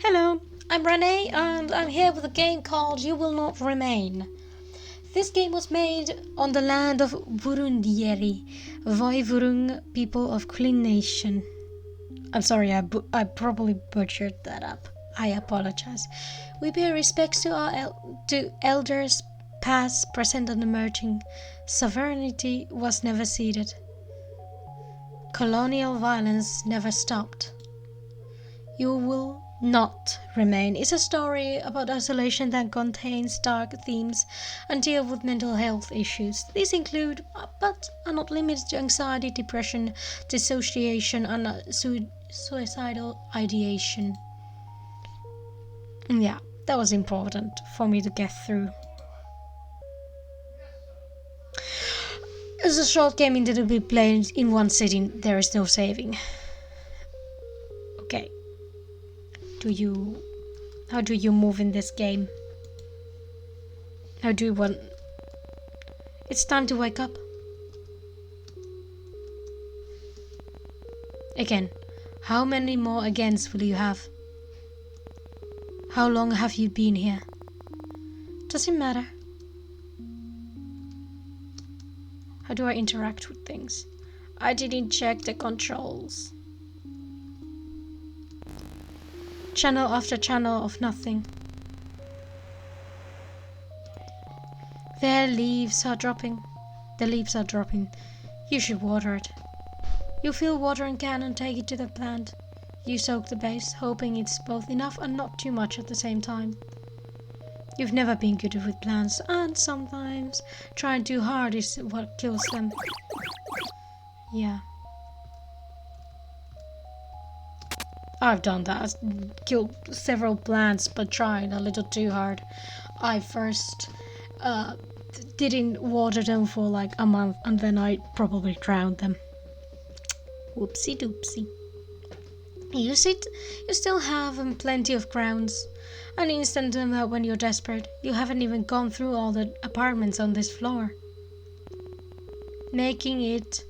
Hello, I'm Renee and I'm here with a game called You Will Not Remain. This game was made on the land of Wurundjeri, Voivurung people of Kulin Nation. I'm sorry, I probably butchered that up. I apologize. We pay respects to our elders, past, present and emerging. Sovereignty was never ceded. Colonial violence never stopped. You Will Not Remain is a story about isolation that contains dark themes and deal with mental health issues. These include, but are not limited to, anxiety, depression, dissociation, and suicidal ideation. Yeah, that was important for me to get through. It's a short game intended to be played in one sitting. There is no saving. Okay. How do you move in this game? How do you want? It's time to wake up. Again, how many more agains will you have? How long have you been here? Doesn't matter. How do I interact with things? I didn't check the controls. Channel after channel of nothing. The leaves are dropping. You should water it. You fill watering can and take it to the plant. You soak the base, hoping it's both enough and not too much at the same time. You've never been good with plants, and sometimes trying too hard is what kills them. Yeah. I've done that. Killed several plants but tried a little too hard. I first didn't water them for like a month and then I probably drowned them. Whoopsie doopsie. You still have plenty of grounds. An instant when you're desperate. You haven't even gone through all the apartments on this floor. Making it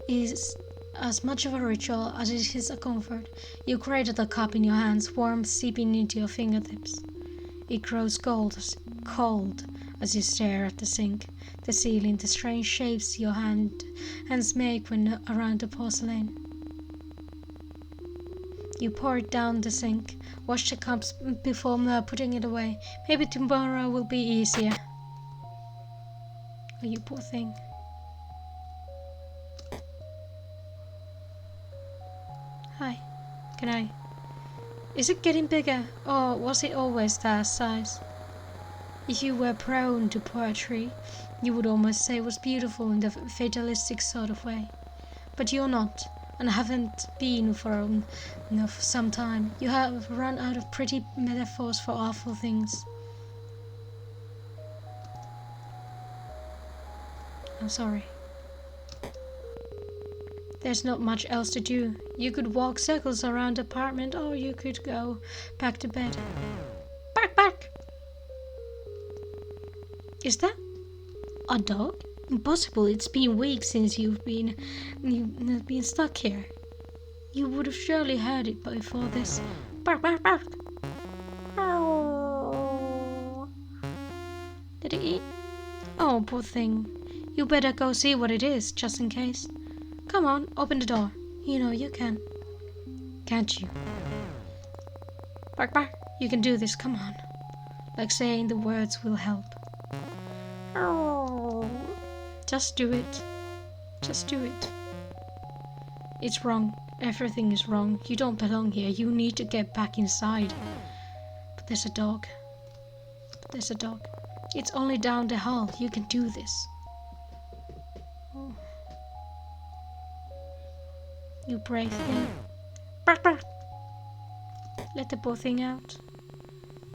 is as much of a ritual as it is a comfort. You cradle the cup in your hands, warmth seeping into your fingertips. It grows cold as you stare at the sink, the ceiling, the strange shapes your hands make when around the porcelain. You pour it down the sink, wash the cups before putting it away. Maybe tomorrow will be easier. Oh, you poor thing. Hi, can I? Is it getting bigger, or was it always that size? If you were prone to poetry, you would almost say it was beautiful in the fatalistic sort of way. But you're not, and haven't been for some time. You have run out of pretty metaphors for awful things. I'm sorry. There's not much else to do. You could walk circles around the apartment, or you could go back to bed. Back! Is that a dog? Impossible. It's been weeks since you've been stuck here. You would have surely heard it before this. Bark! Oh. Did it eat? Oh, poor thing. You better go see what it is, just in case. Come on, open the door. You know you can. Can't you? Bark! You can do this, come on. Like saying the words will help. Oh. Just do it. It's wrong. Everything is wrong. You don't belong here. You need to get back inside. But there's a dog. It's only down the hall. You can do this. Oh. You brave thing. Bark! Let the poor thing out.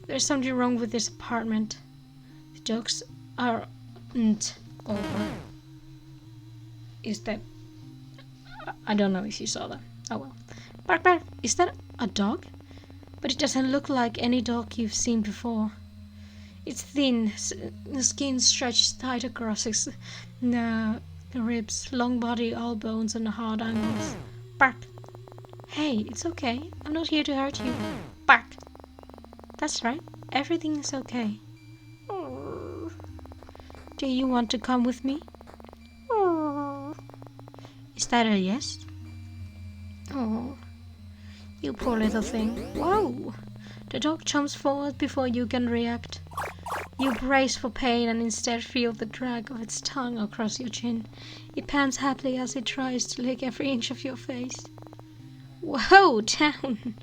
There's something wrong with this apartment. The dogs aren't over. Is that... I don't know if you saw that. Oh well. Bark! Is that a dog? But it doesn't look like any dog you've seen before. It's thin, the skin stretched tight across its ribs, long body, all bones and hard angles. Bark! Hey, it's okay. I'm not here to hurt you. Bark! That's right. Everything is okay. Oh. Do you want to come with me? Oh. Is that a yes? Oh. You poor little thing. Whoa! The dog jumps forward before you can react. You brace for pain and instead feel the drag of its tongue across your chin. It pants happily as it tries to lick every inch of your face. Whoa, down!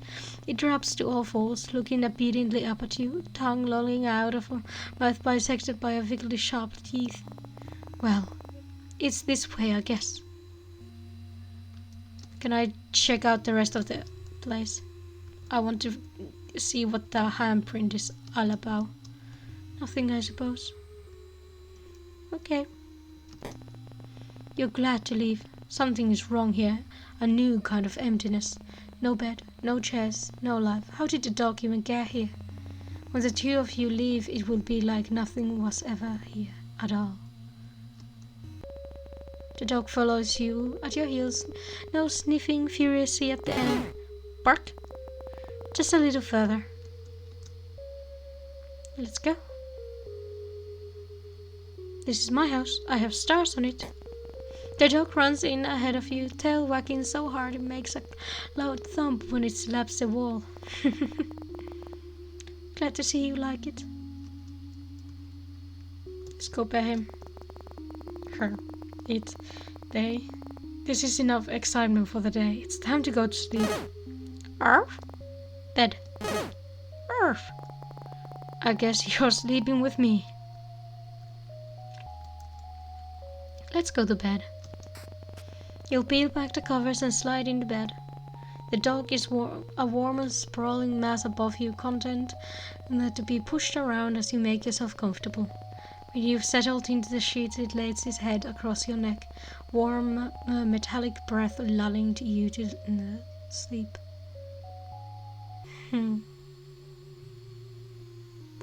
It drops to all fours, looking obediently up at you, tongue lolling out of a mouth bisected by a wriggly sharp teeth. Well, it's this way, I guess. Can I check out the rest of the place? I want to see what the handprint is all about. Nothing, I suppose. Okay. You're glad to leave. Something is wrong here. A new kind of emptiness. No bed, no chairs, no life. How did the dog even get here? When the two of you leave, it will be like nothing was ever here at all. The dog follows you at your heels, now sniffing furiously at the end. Bark! Just a little further. Let's go. This is my house. I have stars on it. The dog runs in ahead of you, tail wagging so hard it makes a loud thump when it slaps the wall. Glad to see you like it. Let's go by him. Her. It. They. This is enough excitement for the day. It's time to go to sleep. Arf? Bed. Arf. I guess you're sleeping with me. Let's go to bed. You'll peel back the covers and slide into bed. The dog is a warm and sprawling mass above you, content to be pushed around as you make yourself comfortable. When you've settled into the sheets, it lays its head across your neck, warm, metallic breath lulling you to sleep.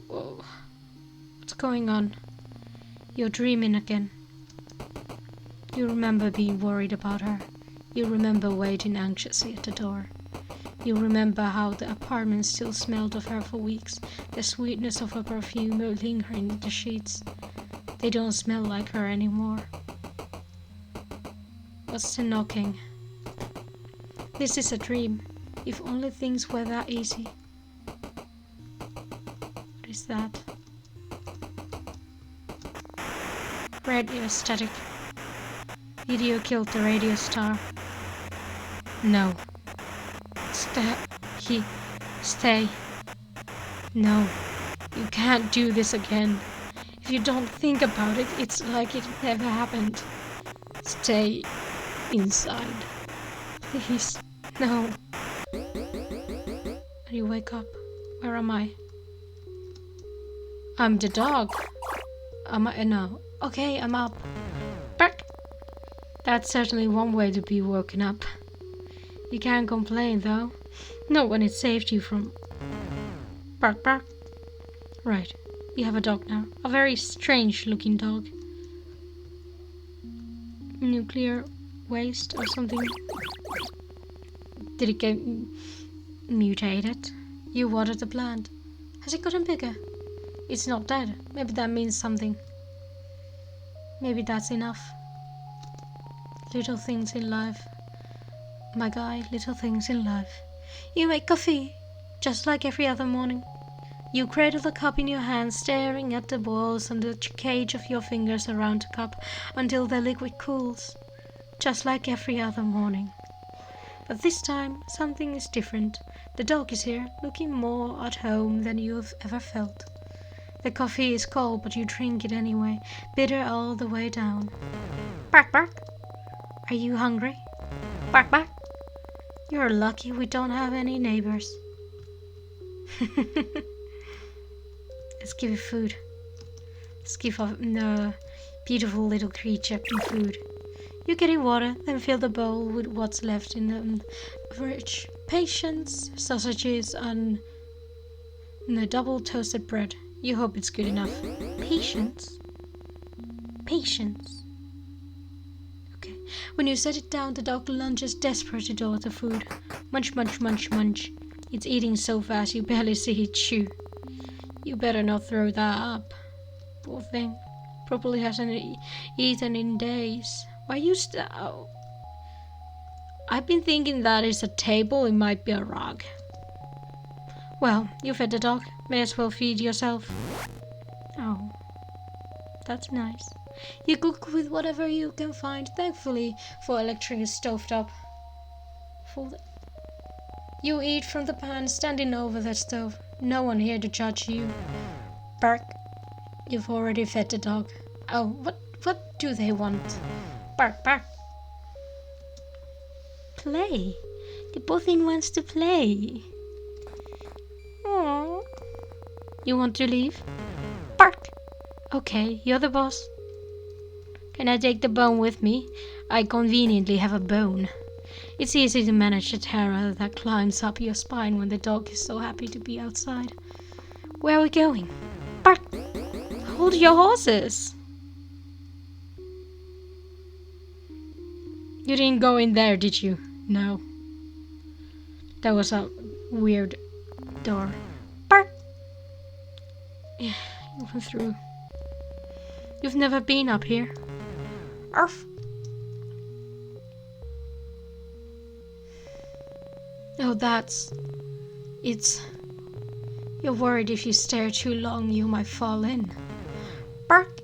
Whoa. What's going on? You're dreaming again. You remember being worried about her. You remember waiting anxiously at the door. You remember how the apartment still smelled of her for weeks, the sweetness of her perfume lingering in the sheets. They don't smell like her anymore. What's the knocking? This is a dream. If only things were that easy. What is that? Radio static. Video killed the radio star. No. Stay. No. You can't do this again. If you don't think about it, it's like it never happened. Stay inside. Please. No. When you wake up, where am I? I'm the dog. Am I? No. Okay, I'm up. Bark. That's certainly one way to be woken up. You can't complain, though. Not when it saved you from... Bark, bark. Right, you have a dog now. A very strange-looking dog. Nuclear waste or something. Did it get mutated? You watered the plant. Has it gotten bigger? It's not dead. Maybe that means something. Maybe that's enough. Little things in life. My guy, little things in life. You make coffee, just like every other morning. You cradle the cup in your hand, staring at the balls and the cage of your fingers around the cup until the liquid cools, just like every other morning. But this time, something is different. The dog is here, looking more at home than you have ever felt. The coffee is cold, but you drink it anyway, bitter all the way down. Bark, bark. Are you hungry? Bark, bark. You're lucky we don't have any neighbors. Let's give it food. Let's give the beautiful little creature food. You get in water, then fill the bowl with what's left in the fridge. Patience, sausages, and the double toasted bread. You hope it's good enough. Patience? Patience. Okay. When you set it down, the dog lunges desperately toward the food. Munch, munch, munch, munch. It's eating so fast you barely see it chew. You better not throw that up. Poor thing. Probably hasn't eaten in days. Why you oh. I've been thinking that is a table, it might be a rug. Well, you fed the dog. May as well feed yourself. Oh, that's nice. You cook with whatever you can find. Thankfully, for electric is stoved up. You eat from the pan standing over the stove. No one here to judge you. Bark. You've already fed the dog. Oh, what do they want? Bark, bark. Play. The pudding wants to play. Aww. You want to leave? Bark. Okay, you're the boss. Can I take the bone with me? I conveniently have a bone. It's easy to manage the terror that climbs up your spine when the dog is so happy to be outside. Where are we going? Bark! Hold your horses! You didn't go in there, did you? No. That was a weird door. Bark! Yeah, you went through. You've never been up here. Arf! Oh, You're worried if you stare too long you might fall in. Bark!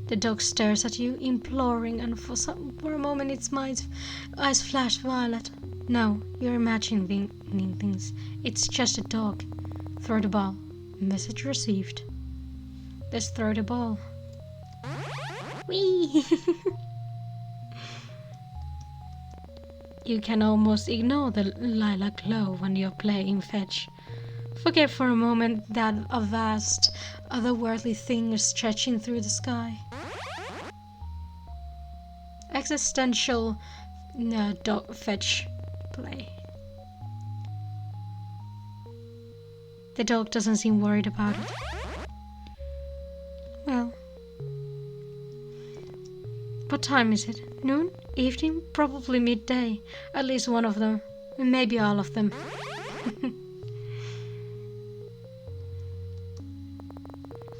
The dog stares at you, imploring, and for a moment its eyes flash violet. No, you're imagining things. It's just a dog. Throw the ball. Message received. Let's throw the ball. Whee! You can almost ignore the lilac glow when you're playing fetch. Forget for a moment that a vast, otherworldly thing is stretching through the sky. Existential dog fetch play. The dog doesn't seem worried about it. Well, what time is it? Noon? Evening? Probably midday. At least one of them. Maybe all of them.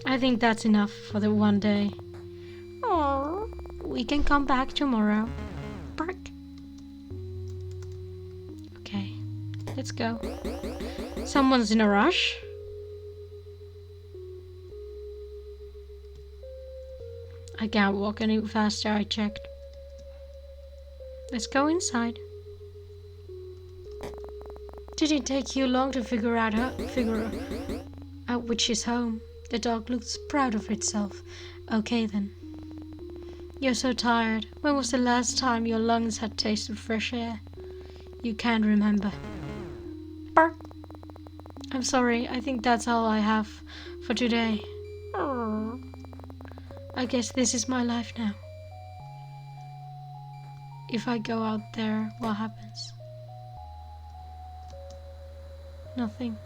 I think that's enough for the one day. Oh, we can come back tomorrow. Bark. Okay, let's go. Someone's in a rush? I can't walk any faster, I checked. Let's go inside. Didn't take you long to figure out which is home. The dog looks proud of itself. Okay then. You're so tired. When was the last time your lungs had tasted fresh air? You can't remember. Bark. I'm sorry, I think that's all I have for today. I guess this is my life now. If I go out there, what happens? Nothing.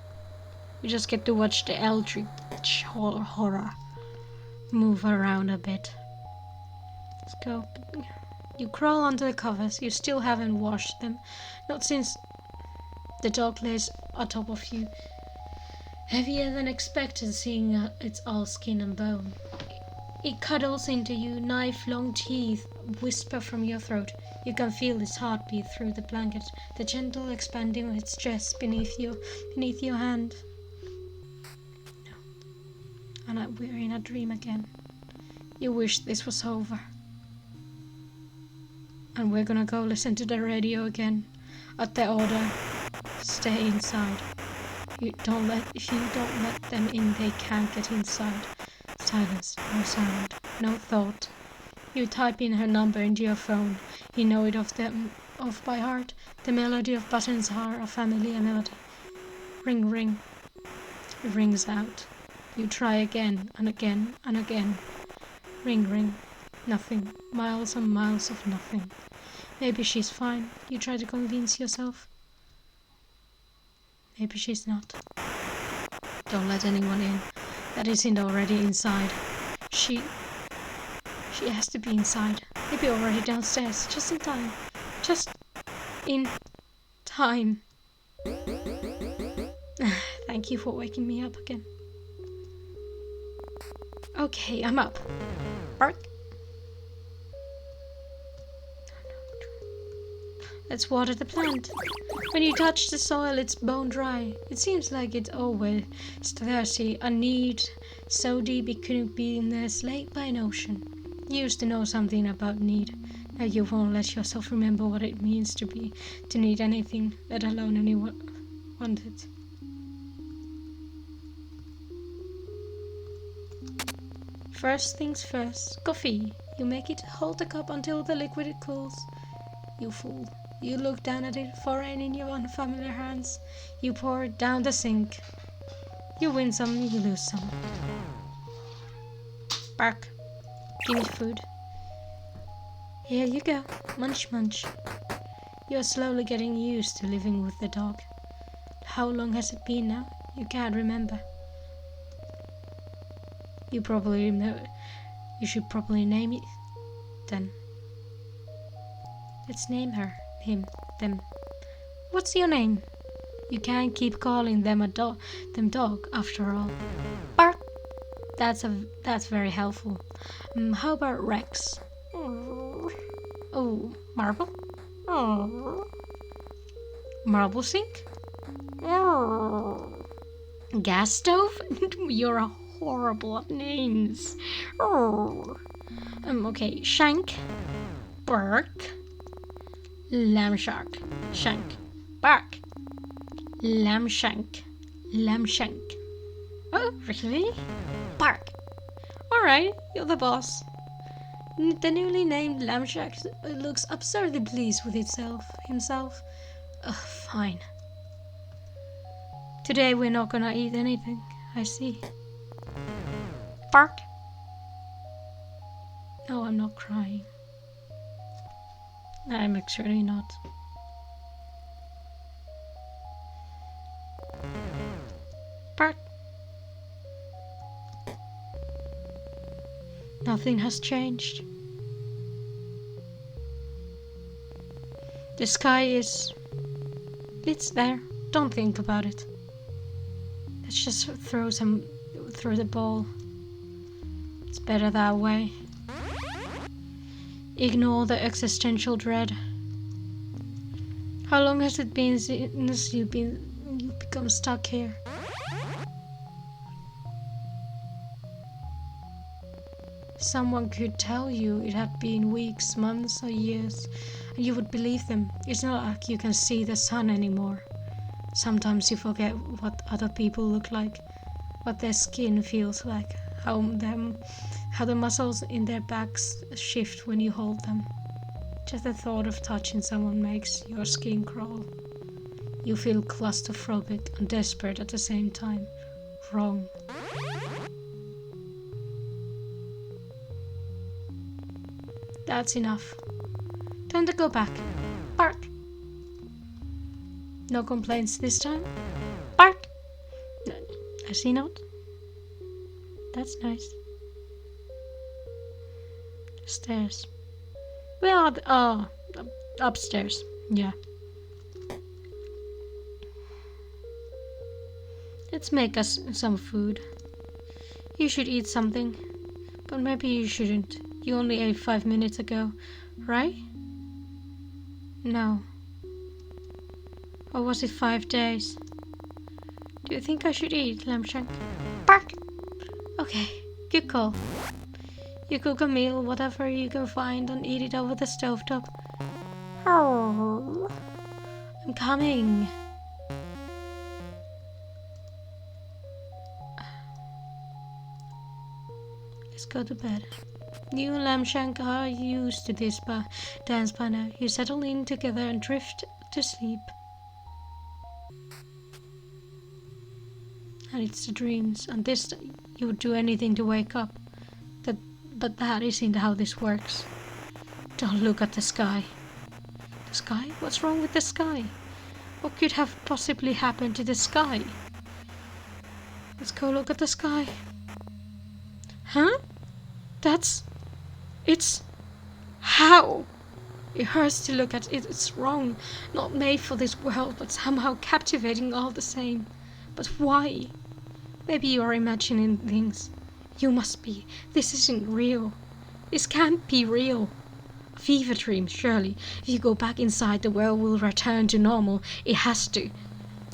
We just get to watch the eldritch horror move around a bit. Let's go. You crawl under the covers. You still haven't washed them. Not since the dog lays atop of you. Heavier than expected, seeing it's all skin and bone. It cuddles into you, knife-long teeth whisper from your throat. You can feel its heartbeat through the blanket, the gentle expanding of its chest beneath your hand. No. And we're in a dream again. You wish this was over. And we're gonna go listen to the radio again. At the order, stay inside. If you don't let them in, they can't get inside. Silence, no sound, no thought. You type in her number into your phone. You know it off by heart. The melody of buttons are a familiar melody. Ring, ring. It rings out. You try again and again and again. Ring, ring. Nothing. Miles and miles of nothing. Maybe she's fine. You try to convince yourself. Maybe she's not. Don't let anyone in that isn't already inside. She has to be inside. Maybe already downstairs. Just in time. Just in time. Thank you for waking me up again. Okay, I'm up. Bark. Let's water the plant. When you touch the soil, it's bone dry. It seems like it's always thirsty. A need so deep it couldn't be enslaved by an ocean. You used to know something about need. Now you won't let yourself remember what it means to need anything, let alone anyone want it. First things first, coffee. You make it, hold the cup until the liquid cools. You fool. You look down at it, foreign in your unfamiliar hands. You pour it down the sink. You win some, you lose some. Bark. Give me food. Here you go. Munch, munch. You're slowly getting used to living with the dog. How long has it been now? You can't remember. You probably know. You should probably name it then. Let's name her, him, them. What's your name? You can't keep calling them dog after all. Bark. That's very helpful. How about Rex? Oh, Marble? Oh. Marble sink? Gas stove? You're horrible at names. Okay, Shank. Bark. Lambshank. Shank. Bark. Lambshank. Lambshank. Oh, really? Bark. Alright, you're the boss. The newly named Lambshank looks absurdly pleased with himself. Fine. Today we're not gonna eat anything, I see. Bark. No, I'm not crying. I'm actually not. Bark. Nothing has changed. The sky it's there. Don't think about it. Let's just throw the ball. It's better that way. Ignore the existential dread. How long has it been since you've become stuck here? Someone could tell you it had been weeks, months, or years, and you would believe them. It's not like you can see the sun anymore. Sometimes you forget what other people look like, what their skin feels like, how the muscles in their backs shift when you hold them. Just the thought of touching someone makes your skin crawl. You feel claustrophobic and desperate at the same time. Wrong. That's enough. Time to go back. Bark. No complaints this time? Bark. No, I see not. That's nice. Stairs. We are upstairs. Yeah. Let's make us some food. You should eat something, but maybe you shouldn't. You only ate 5 minutes ago, right? No. Or was it 5 days? Do you think I should eat, Lambshank? Bark! Okay, good call. You cook a meal, whatever you can find, and eat it over the stovetop. Oh, I'm coming. Let's go to bed. You and Lambshank are used to this dance by now. You settle in together and drift to sleep. And it's the dreams, and this you would do anything to wake up. But that isn't how this works. Don't look at the sky. The sky? What's wrong with the sky? What could have possibly happened to the sky? Let's go look at the sky. Huh? It's... How? It hurts to look at it. It's wrong. Not made for this world, but somehow captivating all the same. But why? Maybe you are imagining things. You must be. This isn't real. This can't be real. A fever dream, surely. If you go back inside, the world will return to normal. It has to.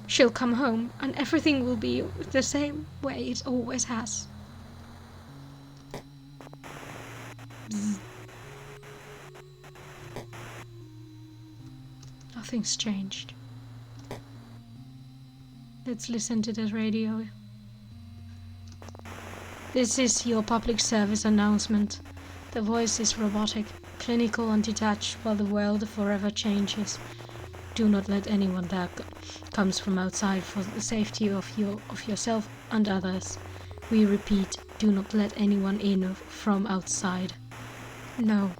She'll come home, and everything will be the same way it always has. Bzz. Nothing's changed. Let's listen to the radio. This is your public service announcement. The voice is robotic, clinical and detached while the world forever changes. Do not let anyone that comes from outside for the safety of yourself and others. We repeat, do not let anyone in from outside. No.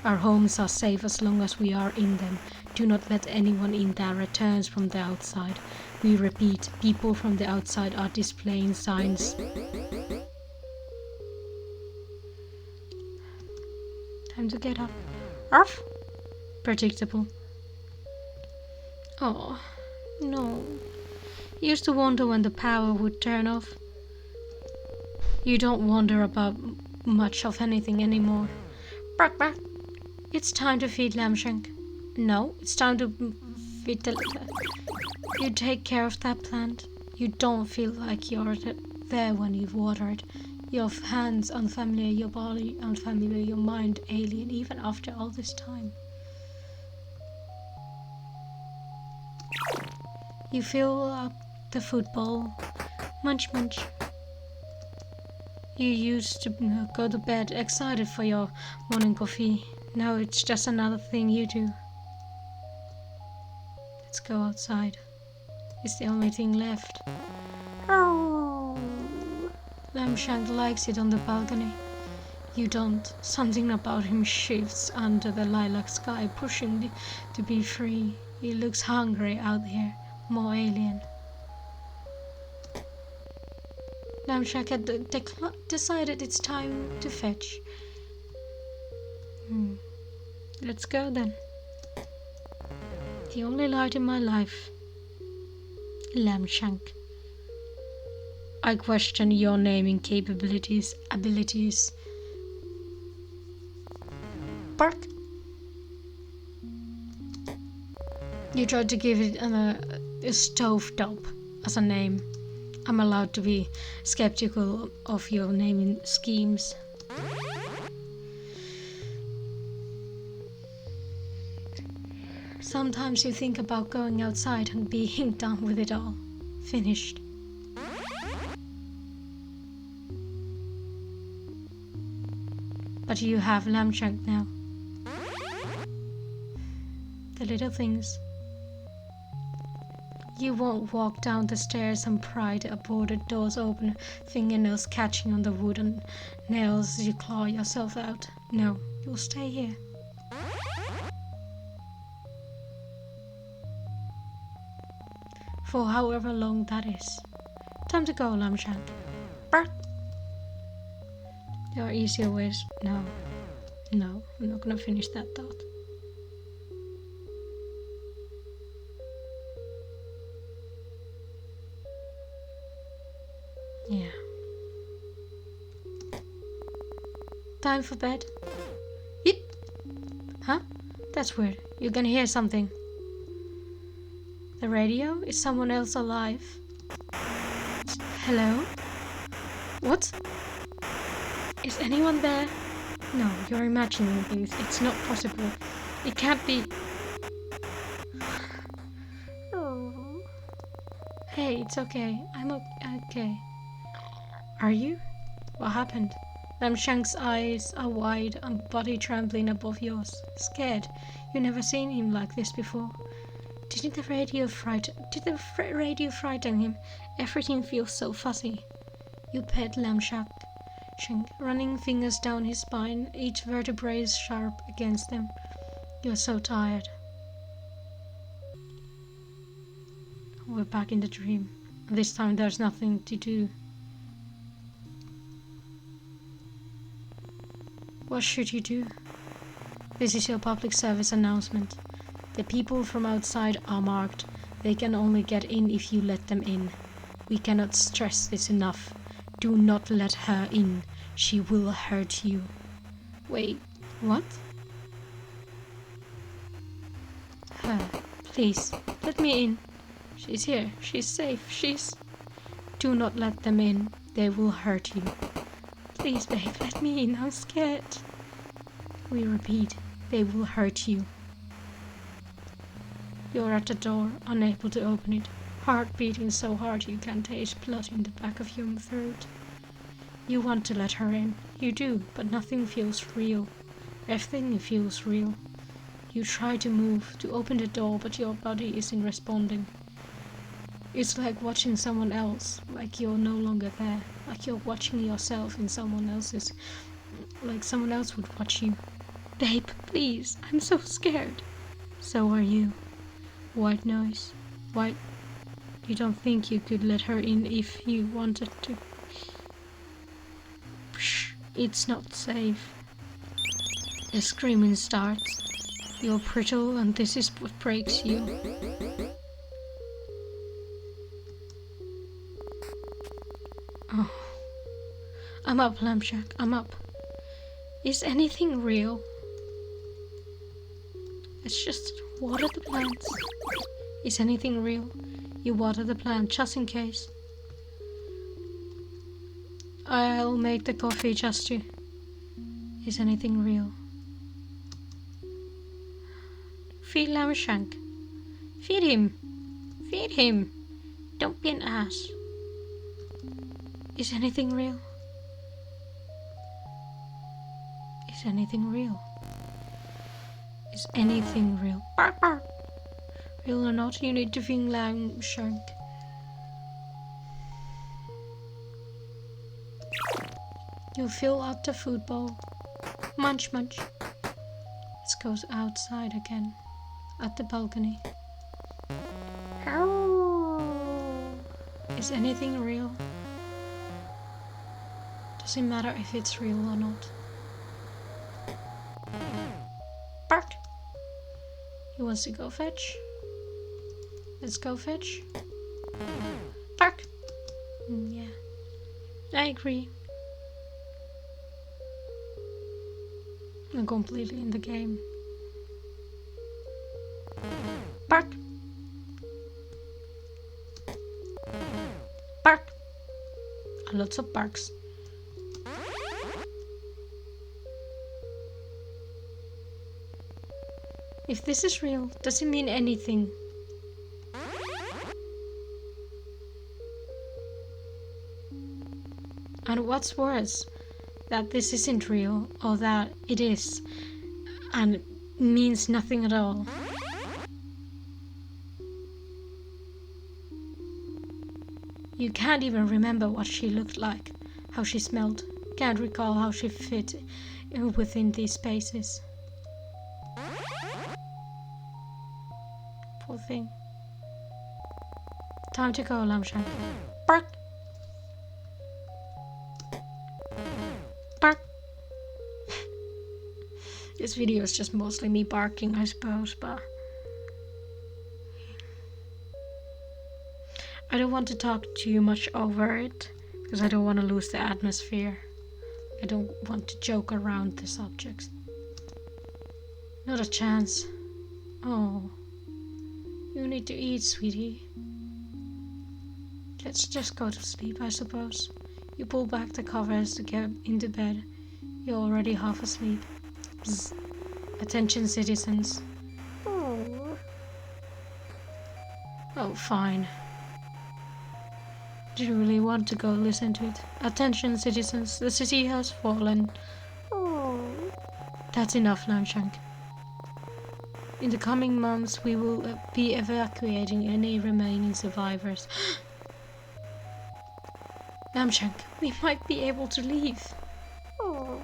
Our homes are safe as long as we are in them. Do not let anyone in that returns from the outside. We repeat, people from the outside are displaying signs. Time to get up. Arf! Predictable. Oh, no. Used to wonder when the power would turn off. You don't wonder about much of anything anymore. Bark, bark. It's time to feed Lambshank. No, it's time to feed the... You take care of that plant. You don't feel like you're there when you water it. Your hands unfamiliar, your body unfamiliar, your mind alien, even after all this time. You fill up the food bowl. Munch, munch. You used to go to bed excited for your morning coffee. Now it's just another thing you do. Let's go outside. It's the only thing left. Oh. Lambshank likes it on the balcony. You don't. Something about him shifts under the lilac sky, pushing to be free. He looks hungry out here, more alien. Lambshank had decided it's time to fetch. Let's go then. The only light in my life. Lambshank. I question your naming capabilities, abilities. Bark. You tried to give it a stovetop as a name. I'm allowed to be skeptical of your naming schemes. Sometimes you think about going outside and being done with it all. Finished. But you have Lambshank now. The little things. You won't walk down the stairs and pry the boarded doors open, fingernails catching on the wooden nails as you claw yourself out. No, you'll stay here. For however long that is. Time to go, Lambshank. Bark! There are easier ways. No, I'm not gonna finish that thought. Yeah. Time for bed. Yep. Huh? That's weird. You're gonna hear something. The radio? Is someone else alive? Hello? What? Is anyone there? No, you're imagining things. It's not possible. It can't be. Oh. Hey, it's okay. I'm okay. Are you? What happened? Lambshank's eyes are wide and body trembling above yours. Scared. You've never seen him like this before. Did the radio frighten him? Everything feels so fuzzy. You pet Lambshank, running fingers down his spine, each vertebrae is sharp against them. You're so tired. We're back in the dream. This time there's nothing to do. What should you do? This is your public service announcement. The people from outside are marked. They can only get in if you let them in. We cannot stress this enough. Do not let her in. She will hurt you. Wait, what? Her. Please, let me in. She's here. She's safe. Do not let them in. They will hurt you. Please, babe, let me in. I'm scared. We repeat, they will hurt you. You're at the door, unable to open it. Heart beating so hard you can taste blood in the back of your throat. You want to let her in. You do, but nothing feels real. Everything feels real. You try to move, to open the door, but your body isn't responding. It's like watching someone else, like you're no longer there, like you're watching yourself in someone else's, like someone else would watch you. Babe, please, I'm so scared. So are you. White noise. White. You don't think you could let her in if you wanted to. Psh, it's not safe. The screaming starts. You're brittle and this is what breaks you. Oh. I'm up, Lambshank, I'm up. Is anything real? Let's just water the plants. Is anything real? You water the plant just in case. I'll make the coffee just to... Is anything real? Feed Lambshank. Feed him. Feed him. Don't be an ass. Is anything real? Is anything real? Is anything real? Bark, bark. Real or not, you need to feed Lambshank. You fill up the food bowl. Munch, munch. Let's go outside again. At the balcony. Is anything real? Doesn't matter if it's real or not. Bark! He wants to go fetch. Let's go fetch. Bark! Yeah. I agree. I'm completely in the game. Bark! Bark! Lots of barks. If this is real, does it mean anything? And what's worse, that this isn't real, or that it is, and means nothing at all. You can't even remember what she looked like, how she smelled, can't recall how she fit within these spaces. Poor thing. Time to go, Lambshank. Bark! Bark! This video is just mostly me barking, I suppose, but I don't want to talk too much over it, because I don't want to lose the atmosphere. I don't want to joke around the subjects. Not a chance. Oh. You need to eat, sweetie. Let's just go to sleep, I suppose. You pull back the covers to get into bed. You're already half asleep. Bzz. Attention, citizens. Oh, fine. Do you really want to go listen to it? Attention, citizens. The city has fallen. Oh. That's enough, Lambshank. In the coming months, we will be evacuating any remaining survivors. Lambshank, we might be able to leave. Oh.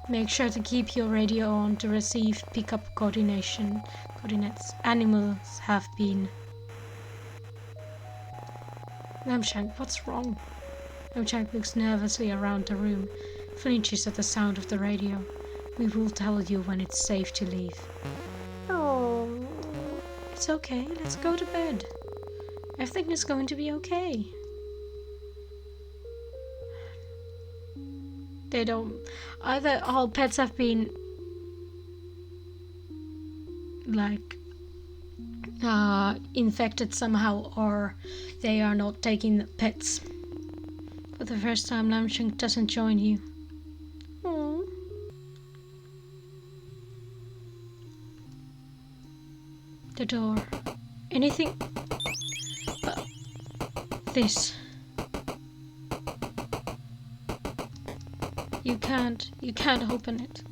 Make sure to keep your radio on to receive pickup coordinates. Animals have been. Lambshank, what's wrong? Lambshank looks nervously around the room, flinches at the sound of the radio. We will tell you when it's safe to leave. Oh. It's okay, let's go to bed. Everything is going to be okay. They don't. Either all pets have been like infected somehow, or they are not taking pets. For the first time, Lambshank doesn't join you. Aww. The door. Anything but this. You can't open it.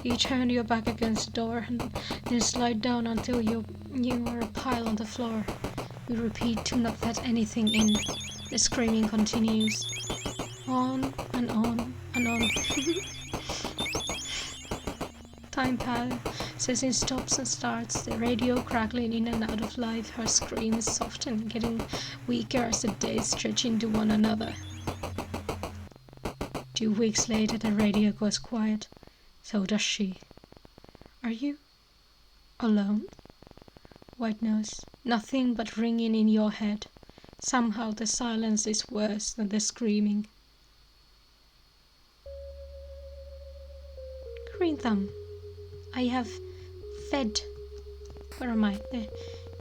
You turn your back against the door and then slide down until you are a pile on the floor. You repeat, do not let anything in. The screaming continues. On and on and on. Time passes in stops and starts, the radio crackling in and out of life. Her scream is soft and getting weaker as the days stretch into one another. 2 weeks later, the radio goes quiet. So does she. Are you alone? White noise. Nothing but ringing in your head. Somehow the silence is worse than the screaming. Green Thumb. I have fed. Where am I? There.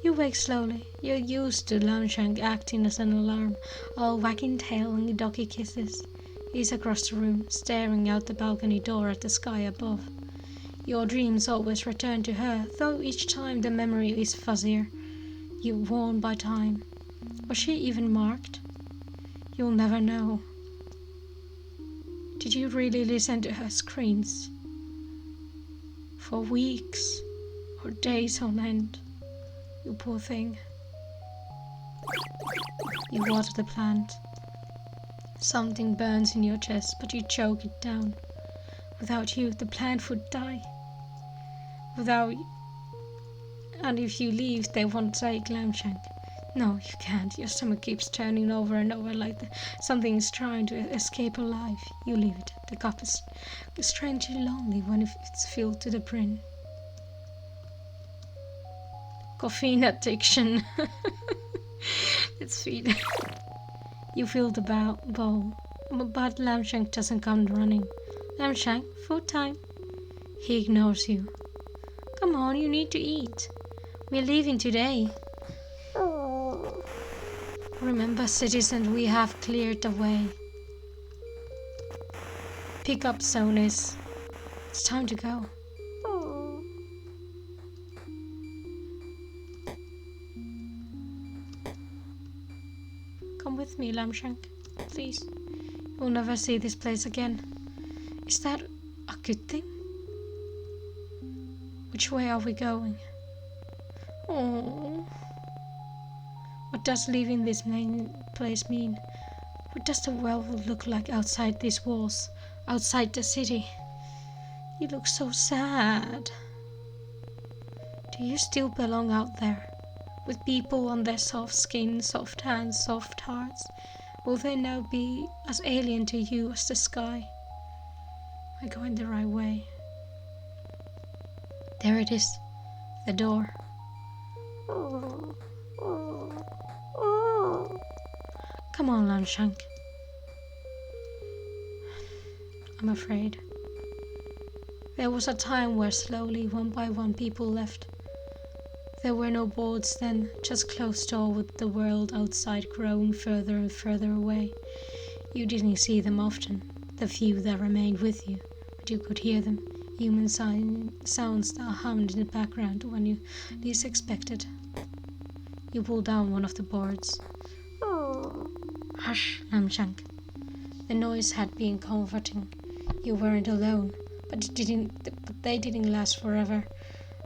You wake slowly. You're used to Lambshank acting as an alarm, all wagging tail and doggy kisses. He's across the room, staring out the balcony door at the sky above. Your dreams always return to her, though each time the memory is fuzzier. You're worn by time. Was she even marked? You'll never know. Did you really listen to her screams? For weeks or days on end. You poor thing. You water the plant. Something burns in your chest, but you choke it down. Without you, the plant would die. And if you leave, they won't take Lambshank. No, you can't. Your stomach keeps turning over and over like something is trying to escape alive. You leave it. The cup is strangely lonely when it's filled to the brim. Caffeine addiction. Let's feed. You fill the bowl, but Lambshank doesn't come running. Lambshank, food time. He ignores you. Come on, you need to eat. We're leaving today. Remember, citizen, we have cleared the way. Pickup zone is. It's time to go. Come with me, Lambshank, please. You'll never see this place again. Is that a good thing? Which way are we going? Oh. What does leaving this main place mean? What does the world look like outside these walls? Outside the city? You look so sad. Do you still belong out there? With people on their soft skin, soft hands, soft hearts? Will they now be as alien to you as the sky? Am I going the right way? There it is, the door. Come on, Lambshank. I'm afraid. There was a time where slowly, one by one, people left. There were no boards then, just closed door with the world outside growing further and further away. You didn't see them often, the few that remained with you, but you could hear them, human sounds that hummed in the background when you least expected. You pulled down one of the boards. Hush, Lambshank. The noise had been comforting. You weren't alone, but they didn't last forever.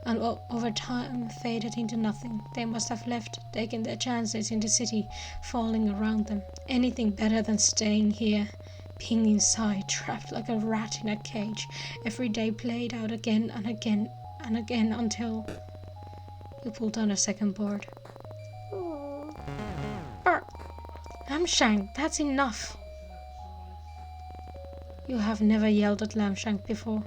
And over time faded into nothing. They must have left, taken their chances in the city, falling around them. Anything better than staying here, being inside, trapped like a rat in a cage. Every day played out again and again and again until you pulled down a second board. Lambshank, that's enough. You have never yelled at Lambshank before.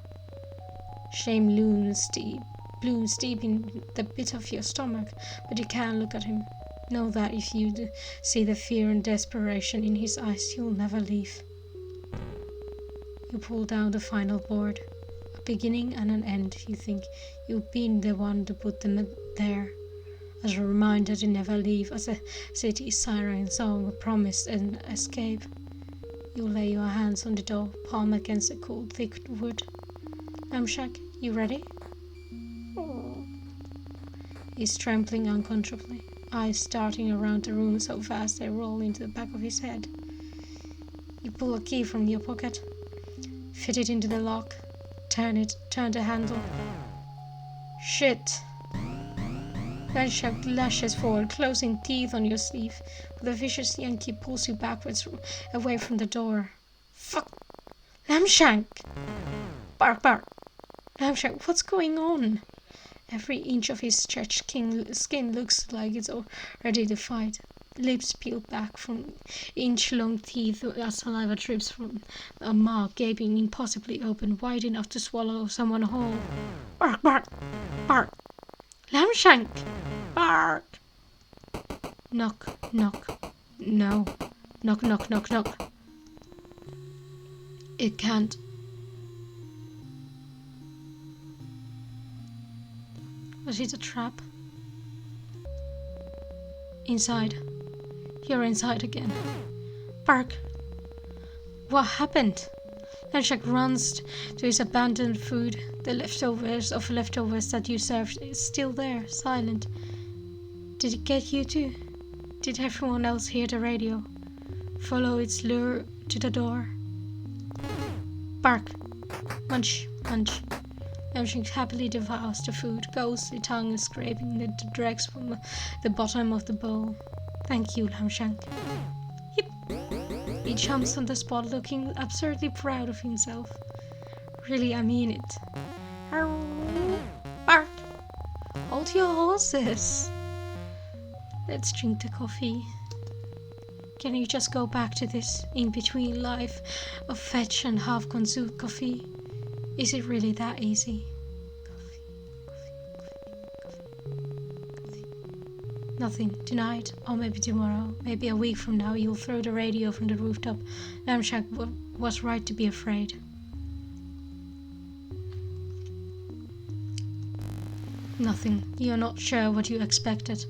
Shame looms deep in the pit of your stomach, but you can't look at him. Know that if you see the fear and desperation in his eyes, you'll never leave. You pull down the final board. A beginning and an end. You think you've been the one to put them there. As a reminder to never leave, as a city siren song promised an escape. You lay your hands on the door, palm against the cool, thick wood. Lambshank, you ready? Oh. He's trembling uncomfortably, eyes darting around the room so fast they roll into the back of his head. You pull a key from your pocket, fit it into the lock, turn the handle. Shit! Lambshank lashes forward, closing teeth on your sleeve. With a vicious yank, he pulls you backwards away from the door. Fuck! Lambshank! Bark, bark! Lambshank, what's going on? Every inch of his stretched skin looks like it's ready to fight. Lips peeled back from inch-long teeth as saliva drips from a mouth gaping impossibly open, wide enough to swallow someone whole. Bark, bark! Bark! Lambshank! Bark! Knock, knock. No. Knock, knock, knock, knock. It can't. Was it a trap? Inside. You're inside again. Bark! What happened? Lambshank runs to his abandoned food. The leftovers that you served is still there, silent. Did it get you too? Did everyone else hear the radio? Follow its lure to the door? Bark. Munch, munch. Lambshank happily devours the food, ghostly tongue scraping the dregs from the bottom of the bowl. Thank you, Lambshank. Yip. He jumps on the spot, looking absurdly proud of himself. Really, I mean it. Bark! Hold your horses! Let's drink the coffee. Can you just go back to this in-between life of fetch and half-consumed coffee? Is it really that easy? Coffee. Nothing. Tonight, or maybe tomorrow, maybe a week from now, you'll throw the radio from the rooftop. Lambshank was right to be afraid. Nothing. You're not sure what you expected.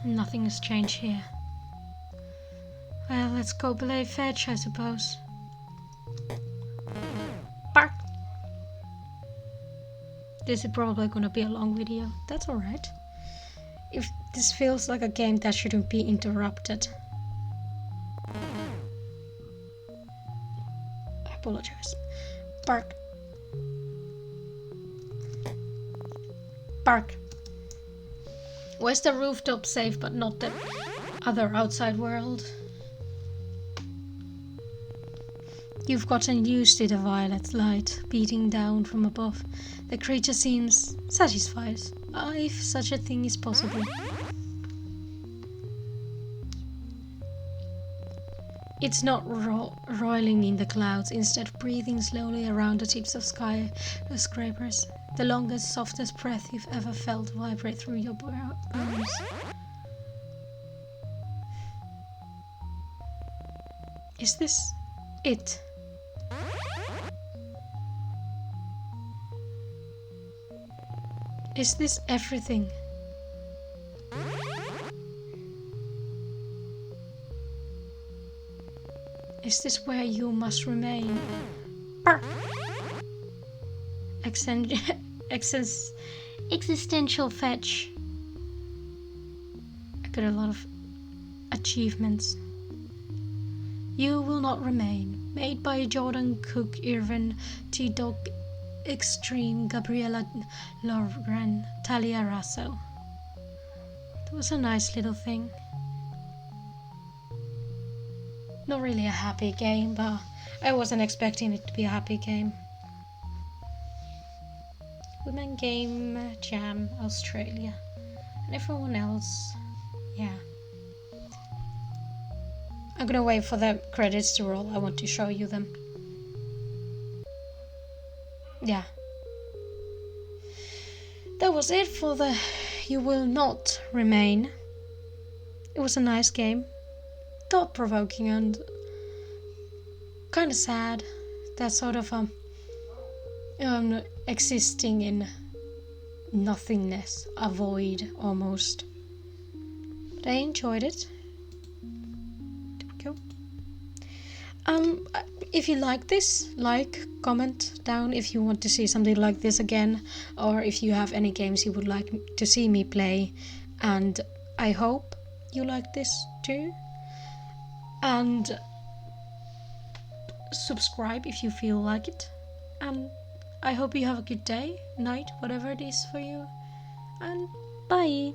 Nothing has changed here. Well, let's go play fetch, I suppose. Bark! This is probably gonna be a long video. That's alright. If this feels like a game that shouldn't be interrupted. I apologize. Bark. Bark. Where's the rooftop safe but not the other outside world? You've gotten used to the violet light beating down from above. The creature seems satisfied, if such a thing is possible. It's not roiling in the clouds, instead breathing slowly around the tips of skyscrapers. The longest, softest breath you've ever felt vibrate through your bones. Is this it? Is this everything? Is this where you must remain? Bark! Existential fetch. I got a lot of achievements. You will not remain. Made by Jordan Cook, Irvin T. Dog Extreme, Gabriella Lorgren, Talia Russell. That was a nice little thing. Not really a happy game, but I wasn't expecting it to be a happy game. Women Game Jam Australia. And everyone else, yeah. I'm gonna wait for the credits to roll. I want to show you them. Yeah. That was it for the You Will Not Remain. It was a nice game. thought-provoking and kind of sad. That sort of existing in nothingness, a void almost. But I enjoyed it. There we go. If you like this, comment down if you want to see something like this again, or if you have any games you would like to see me play. And I hope you like this too. And subscribe if you feel like it. And I hope you have a good day, night, whatever it is for you. And bye!